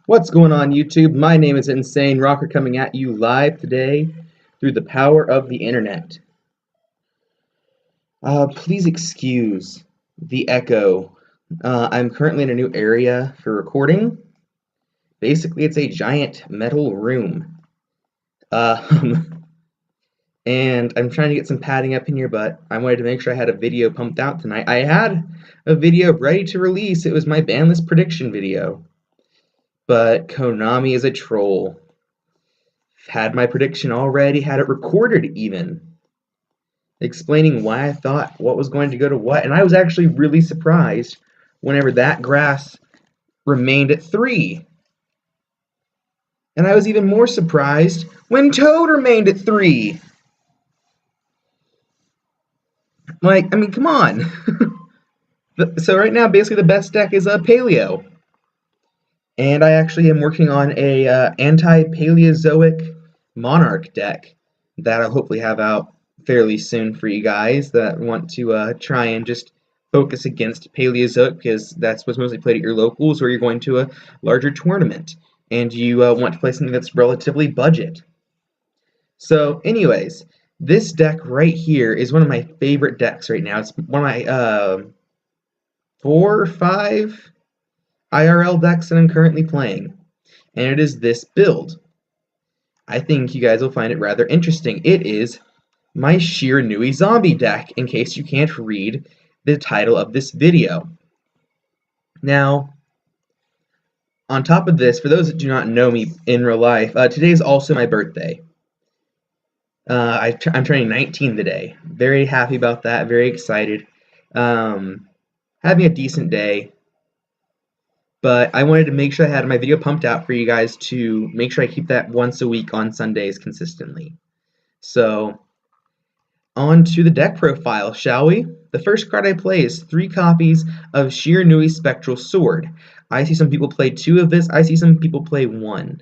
What's going on, YouTube? My name is Insane Rocker coming at you live today through the power of the internet. Please excuse the echo. I'm currently in a new area for recording. Basically, it's a giant metal room. And I'm trying to get some padding up in here, but I wanted to make sure I had a video pumped out tonight. I had a video ready to release. It was my banlist prediction video. But Konami is a troll. Had my prediction already, had it recorded even, explaining why I thought what was going to go to what, and I was actually really surprised whenever that grass remained at 3. And I was even more surprised when Toad remained at 3. Come on. So right now, basically the best deck is Paleo. And I actually am working on a anti-Paleozoic Monarch deck that I'll hopefully have out fairly soon for you guys that want to try and just focus against Paleozoic, because that's what's mostly played at your locals, or you're going to a larger tournament and you want to play something that's relatively budget. So anyways, this deck right here is one of my favorite decks right now. It's one of my 4 or 5 IRL decks that I'm currently playing, and it is this build. I think you guys will find it rather interesting. It is my Shiranui Zombie deck, in case you can't read the title of this video. Now, on top of this, for those that do not know me in real life, today is also my birthday. I'm turning 19 today. Very happy about that, very excited. Having a decent day. But I wanted to make sure I had my video pumped out for you guys to make sure I keep that once a week on Sundays consistently. So, on to the deck profile, shall we? The first card I play is 3 copies of Shiranui Spectral Sword. I see some people play 2 of this, I see some people play 1.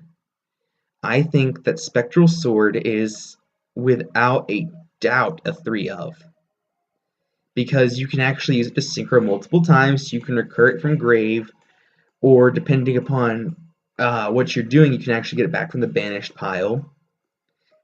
I think that Spectral Sword is, without a doubt, a 3 of. Because you can actually use it to synchro multiple times, you can recur it from grave, or depending upon what you're doing, you can actually get it back from the banished pile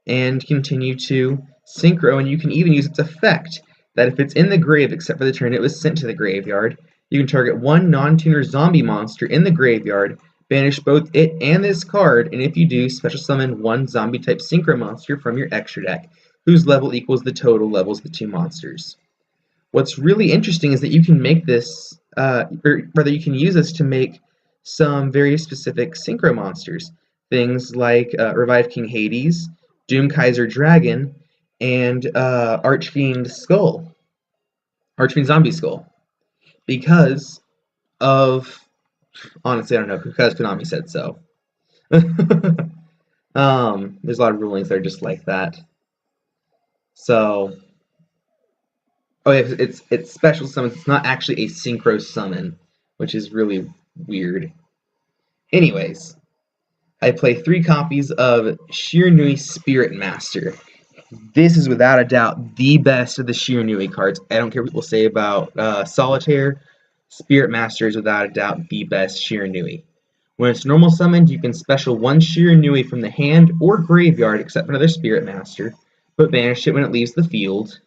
and continue to synchro, and you can even use its effect that if it's in the grave except for the turn it was sent to the graveyard, you can target 1 non-tuner zombie monster in the graveyard, banish both it and this card, and if you do, special summon 1 zombie type synchro monster from your extra deck, whose level equals the total levels of the 2 monsters. What's really interesting is that you can make this, or rather you can use this to make some very specific synchro monsters. Things like Revive King Hades, Doom Kaiser Dragon, and Archfiend Zombie Skull. Because of, honestly, I don't know, because Konami said so. There's a lot of rulings that are just like that. So, oh yeah, it's special summons. It's not actually a synchro summon, which is really weird. Anyways, I play 3 copies of Shiranui Spirit Master. This is without a doubt the best of the Shiranui cards. I don't care what people say about Solitaire. Spirit Master is without a doubt the best Shiranui. When it's normal summoned, you can special 1 Shiranui from the hand or graveyard, except for another Spirit Master, but banish it when it leaves the field.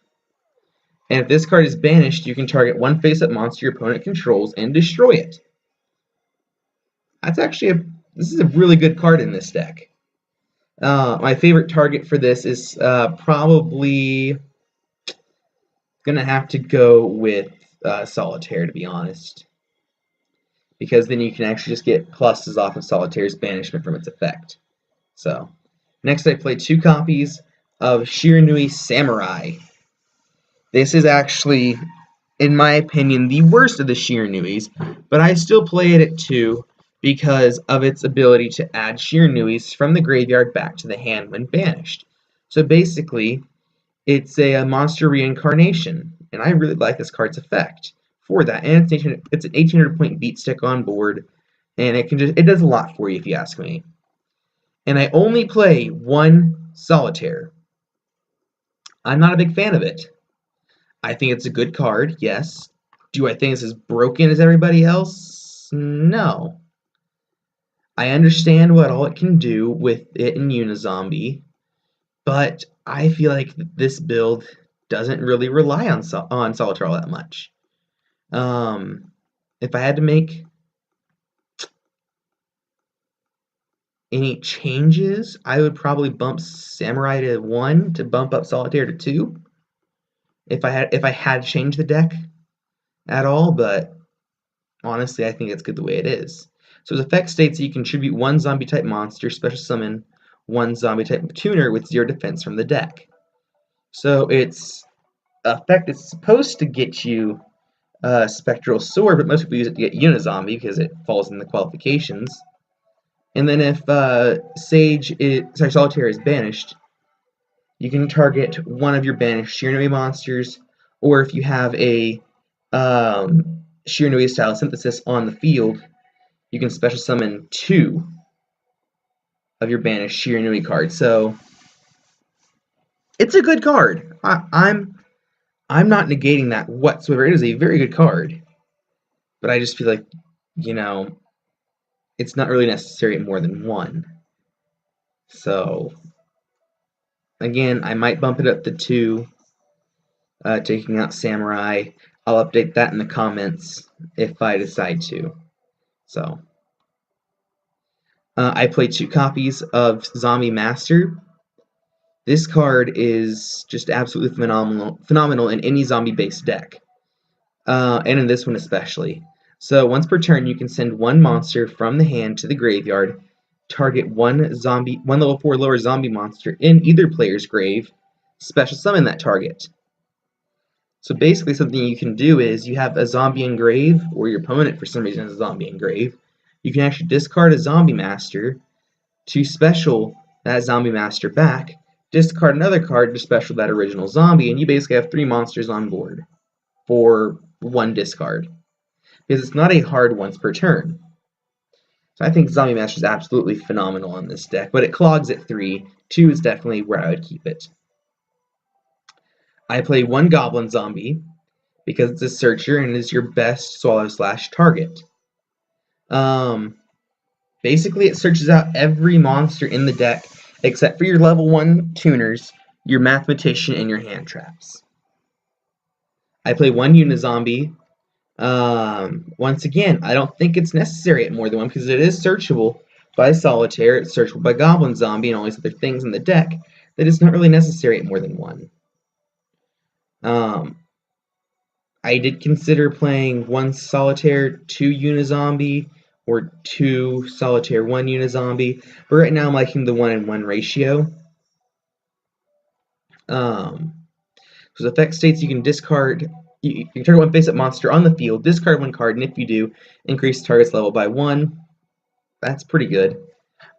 And if this card is banished, you can target 1 face-up monster your opponent controls and destroy it. This is a really good card in this deck. My favorite target for this is probably gonna have to go with Solitaire, to be honest, because then you can actually just get pluses off of Solitaire's banishment from its effect. So, next I play 2 copies of Shiranui Samurai. This is actually, in my opinion, the worst of the Shiranuis, but I still play it at 2 because of its ability to add Shiranuis from the graveyard back to the hand when banished. So basically, it's a monster reincarnation, and I really like this card's effect for that. And it's an 1800 point beat stick on board, and it does a lot for you if you ask me. And I only play 1 Solitaire. I'm not a big fan of it. I think it's a good card, yes. Do I think it's as broken as everybody else? No. I understand what all it can do with it in Unizombie, but I feel like this build doesn't really rely on Solitaire all that much. If I had to make any changes, I would probably bump Samurai to 1 to bump up Solitaire to 2. If I had to change the deck at all, but honestly, I think it's good the way it is. So its effect states that you contribute 1 zombie type monster, special summon 1 zombie type tuner with 0 defense from the deck. So its effect is supposed to get you Spectral Sword, but most people use it to get Unizombie because it falls in the qualifications. And then if Solitaire is banished, you can target one of your banished Shiranui monsters, or if you have a Shiranui style synthesis on the field, you can special summon 2 of your banished Shiranui cards. So it's a good card. I'm not negating that whatsoever. It is a very good card, but I just feel like, you know, it's not really necessary at more than 1. So again, I might bump it up to 2, taking out Samurai. I'll update that in the comments if I decide to. So I play 2 copies of Zombie Master. This card is just absolutely phenomenal in any zombie-based deck, and in this one especially. So once per turn, you can send 1 monster from the hand to the graveyard, target 1 level 4 lower zombie monster in either player's grave, special summon that target. So basically, something you can do is you have a zombie in grave, or your opponent for some reason has a zombie in grave. You can actually discard a zombie master to special that zombie master back, discard another card to special that original zombie, and you basically have 3 monsters on board for 1 discard. Because it's not a hard once per turn. So I think Zombie Master is absolutely phenomenal on this deck, but it clogs at 3. 2 is definitely where I would keep it. I play 1 Goblin Zombie because it's a searcher and is your best swallow slash target. Basically, it searches out every monster in the deck except for your level 1 tuners, your mathematician, and your hand traps. I play 1 Unizombie. Once again, I don't think it's necessary at more than 1 because it is searchable by Solitaire, it's searchable by Goblin Zombie, and all these other things in the deck that it's not really necessary at more than 1. I did consider playing 1 Solitaire, 2 Unizombie, or 2 Solitaire, 1 Unizombie, but right now I'm liking the 1-in-1 ratio. So the effect states you can discard, you can target 1 face-up monster on the field, discard 1 card, and if you do, increase the target's level by 1. That's pretty good.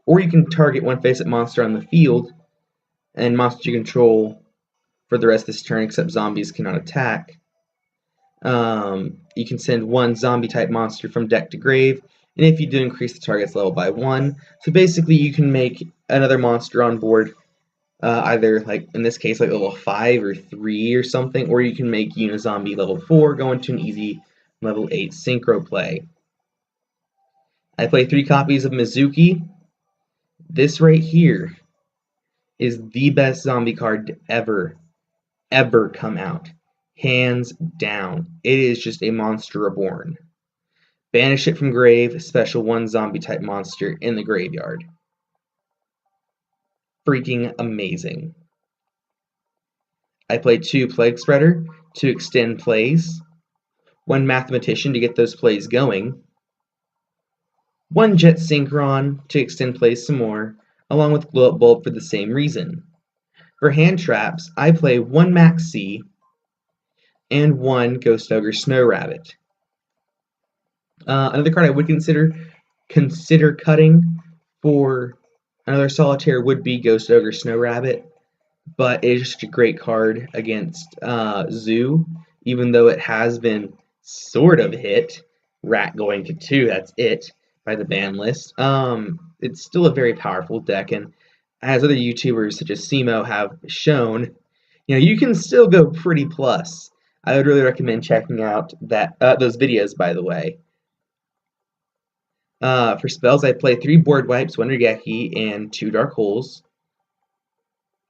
Or you can target 1 face-up monster on the field, and monsters you control for the rest of this turn, except zombies cannot attack. You can send 1 zombie-type monster from deck to grave, and if you do, increase the target's level by 1. So basically, you can make another monster on board, either, like in this case, like level 5 or 3 or something, or you can make Unizombie level 4, go into an easy level 8 synchro play. I play 3 copies of Mizuki. This right here is the best zombie card to ever come out. Hands down. It is just a monster reborn. Banish it from grave, special 1 zombie type monster in the graveyard. Freaking amazing. I play 2 Plague Spreader to extend plays, 1 Mathematician to get those plays going, 1 Jet Synchron to extend plays some more, along with Glow Up Bulb for the same reason. For hand traps, I play 1 Max C and 1 Ghost Ogre Snow Rabbit. Another card I would consider cutting for another Solitaire would be Ghost Ogre Snow Rabbit, but it is just a great card against Zoo, even though it has been sort of hit. Rat going to 2, that's it, by the ban list. It's still a very powerful deck, and as other YouTubers such as Simo have shown, you can still go pretty plus. I would really recommend checking out those videos, by the way. For spells, I play 3 board wipes, 1 Regeki, and 2 dark holes.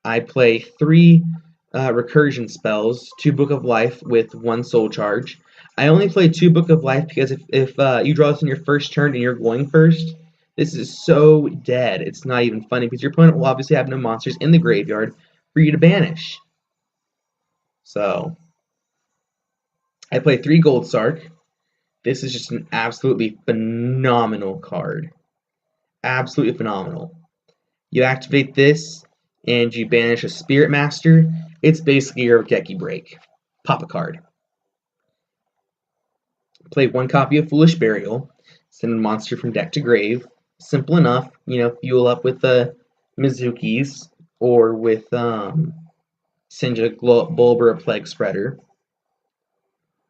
I play 3 recursion spells, 2 Book of Life with 1 soul charge. I only play 2 Book of Life because if you draw this in your first turn and you're going first, this is so dead. It's not even funny because your opponent will obviously have no monsters in the graveyard for you to banish. So, I play 3 Gold Sark. This is just an absolutely phenomenal card. Absolutely phenomenal. You activate this, and you banish a Spirit Master. It's basically your Geki break. Pop a card. Play 1 copy of Foolish Burial. Send a monster from deck to grave. Simple enough. Fuel up with the Mizukis or with Sinja Bulb or a Plague Spreader.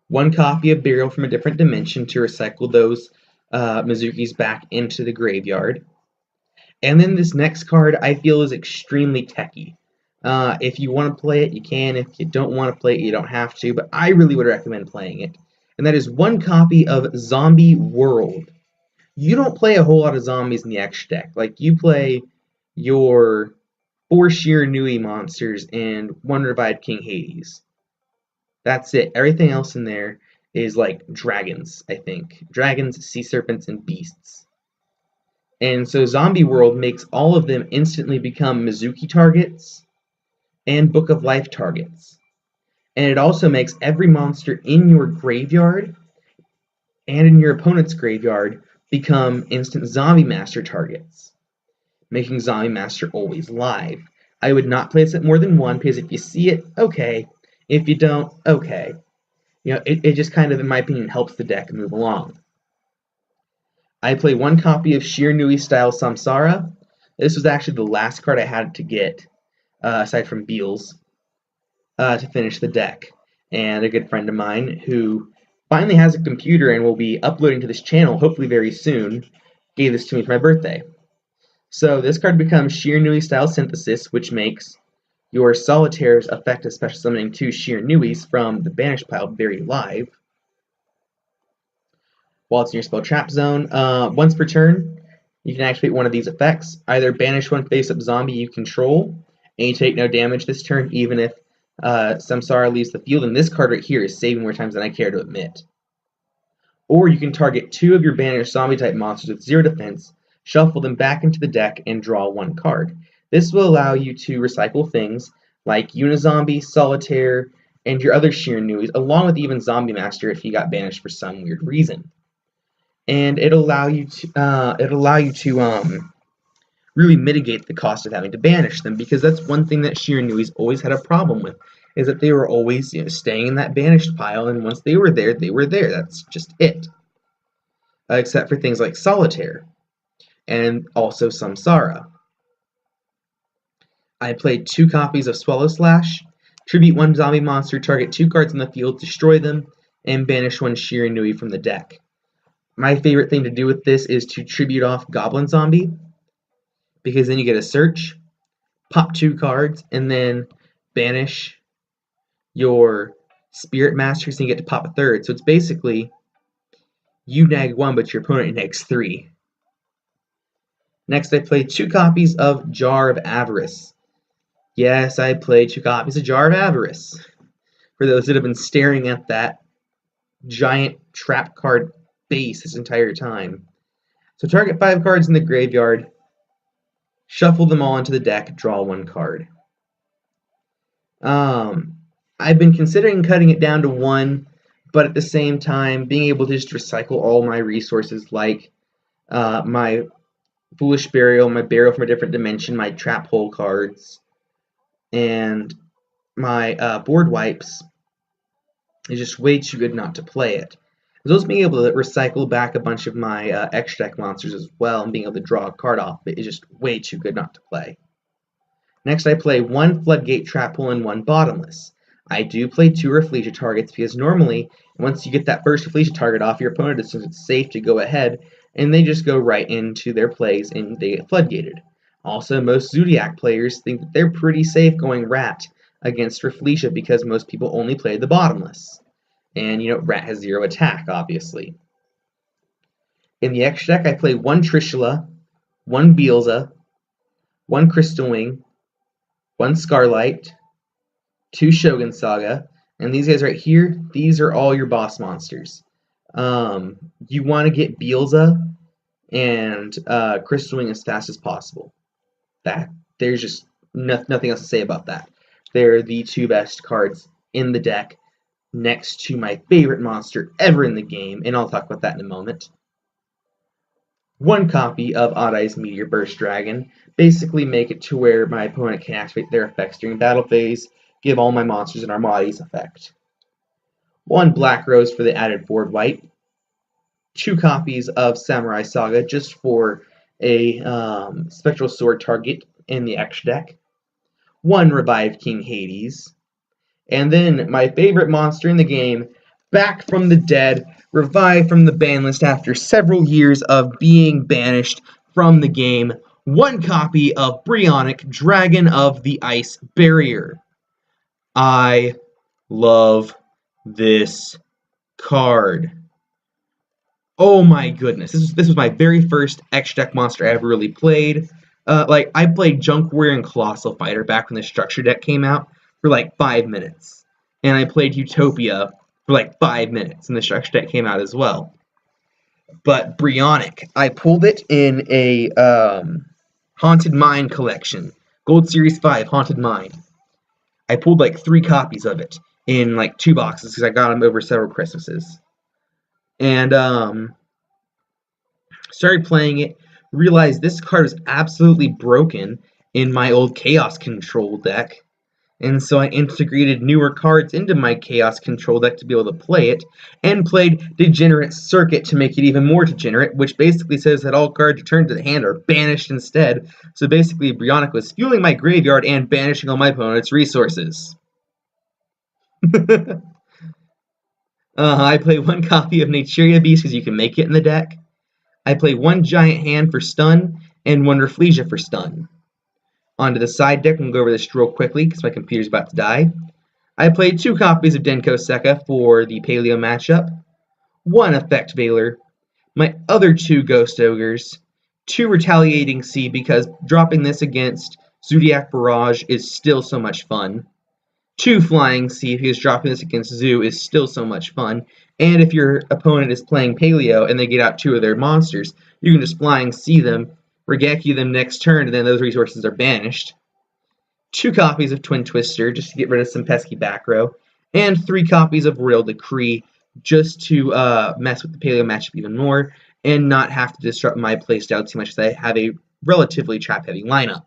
1 copy of Burial from a different dimension to recycle those Mizukis back into the graveyard. And then this next card I feel is extremely techy. If you want to play it, you can. If you don't want to play it, you don't have to. But I really would recommend playing it. And that is 1 copy of Zombie World. You don't play a whole lot of zombies in the extra deck. Like, you play your 4 Shiranui monsters and 1 Revived King Hades. That's it. Everything else in there is like dragons, I think. Dragons, sea serpents, and beasts. And so Zombie World makes all of them instantly become Mizuki targets and Book of Life targets. And it also makes every monster in your graveyard and in your opponent's graveyard become instant Zombie Master targets, making Zombie Master always live. I would not place it more than 1, because if you see it, okay. If you don't, okay. It just kind of, in my opinion, helps the deck move along. I play 1 copy of Shiranui style Samsara. This was actually the last card I had to get, aside from Beals, to finish the deck. And a good friend of mine who finally has a computer and will be uploading to this channel hopefully very soon gave this to me for my birthday. So this card becomes Shiranui style Synthesis, which makes your Solitaire's effective special summoning 2 Shiranuis from the Banish pile very live. While it's in your spell trap zone, once per turn, you can activate one of these effects. Either banish 1 face-up zombie you control, and you take no damage this turn, even if Samsara leaves the field, and this card right here is saving more times than I care to admit. Or you can target 2 of your banished zombie-type monsters with 0 defense, shuffle them back into the deck, and draw 1 card. This will allow you to recycle things like Unizombie, Solitaire, and your other Shiranuis, along with even Zombie Master if he got banished for some weird reason. And it'll allow you to really mitigate the cost of having to banish them, because that's one thing that Shiranui's always had a problem with, is that they were always staying in that banished pile, and once they were there, they were there. That's just it. Except for things like Solitaire, and also Samsara. I played 2 copies of Swallow Slash, tribute 1 zombie monster, target 2 cards in the field, destroy them, and banish 1 Shiranui from the deck. My favorite thing to do with this is to tribute off Goblin Zombie, because then you get a search, pop 2 cards, and then banish your Spirit Masters, and you get to pop a 3rd. So it's basically, you nag 1, but your opponent nags 3. Next, I played 2 copies of Jar of Avarice. Yes, I played 2 copies of Jar of Avarice. For those that have been staring at that giant trap card base this entire time. So target 5 cards in the graveyard, shuffle them all into the deck, draw 1 card. I've been considering cutting it down to 1, but at the same time, being able to just recycle all my resources, like my Foolish Burial, my Burial from a Different Dimension, my Trap Hole cards, and my board wipes, is just way too good not to play it. I was also being able to recycle back a bunch of my extra deck monsters as well, and being able to draw a card off it is just way too good not to play. Next, I play 1 Floodgate Trap Hole and 1 Bottomless. I do play 2 Rafflesia targets, because normally, once you get that first Rafflesia target off, your opponent assumes it's safe to go ahead, and they just go right into their plays and they get floodgated. Also, most Zodiac players think that they're pretty safe going Rat against Rafflesia, because most people only play the Bottomless. And, Rat has 0 attack, obviously. In the X deck, I play one Trishula, one Beelza, one Crystal Wing, one Scarlight, two Shogun Saga, and these guys right here, these are all your boss monsters. You want to get Beelza and Crystal Wing as fast as possible. There's just nothing else to say about that. They're the two best cards in the deck, next to my favorite monster ever in the game, and I'll talk about that in a moment. One copy of Odd Eye's Meteor Burst Dragon, basically make it to where my opponent can activate their effects during battle phase, give all my monsters an Armades effect. One Black Rose for the added board wipe. Two copies of Samurai Saga just for a Spectral Sword target in the X deck. One Revived King Hades. And then my favorite monster in the game, back from the dead, revived from the ban list after several years of being banished from the game. One copy of Brionac, Dragon of the Ice Barrier. I love this card. Oh my goodness, this was my very first X deck monster I ever really played. I played Junk Warrior and Colossal Fighter back when the structure deck came out for like 5 minutes. And I played Utopia for like 5 minutes, and the structure deck came out as well. But Brionac, I pulled it in a Haunted Mind collection. Gold Series 5, Haunted Mind. I pulled like 3 copies of it in like 2 boxes because I got them over several Christmases. And started playing it, realized this card is absolutely broken in my old Chaos Control deck. And so I integrated newer cards into my Chaos Control deck to be able to play it, and played Degenerate Circuit to make it even more degenerate, which basically says that all cards returned to the hand are banished instead. So basically, Brionac was fueling my graveyard and banishing all my opponent's resources. I play one copy of Naturia Beast because you can make it in the deck. I play one Giant Hand for stun, and one Rafflesia for stun. Onto the side deck, we'll go over this real quickly because my computer's about to die. I played 2 copies of Denko Sekka for the Paleo matchup, 1 Effect Veiler, my other 2 Ghost Ogres, 2 Retaliating Sea because dropping this against Zodiac Barrage is still so much fun, 2 Flying Sea because dropping this against Zoo is still so much fun, and if your opponent is playing Paleo and they get out 2 of their monsters, you can just Flying Sea them, Regeki them next turn, and then those resources are banished. 2 copies of Twin Twister, just to get rid of some pesky back row. And 3 copies of Royal Decree, just to mess with the Paleo matchup even more, and not have to disrupt my playstyle too much, as I have a relatively trap-heavy lineup.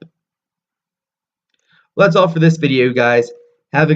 Well, that's all for this video, guys. Have a good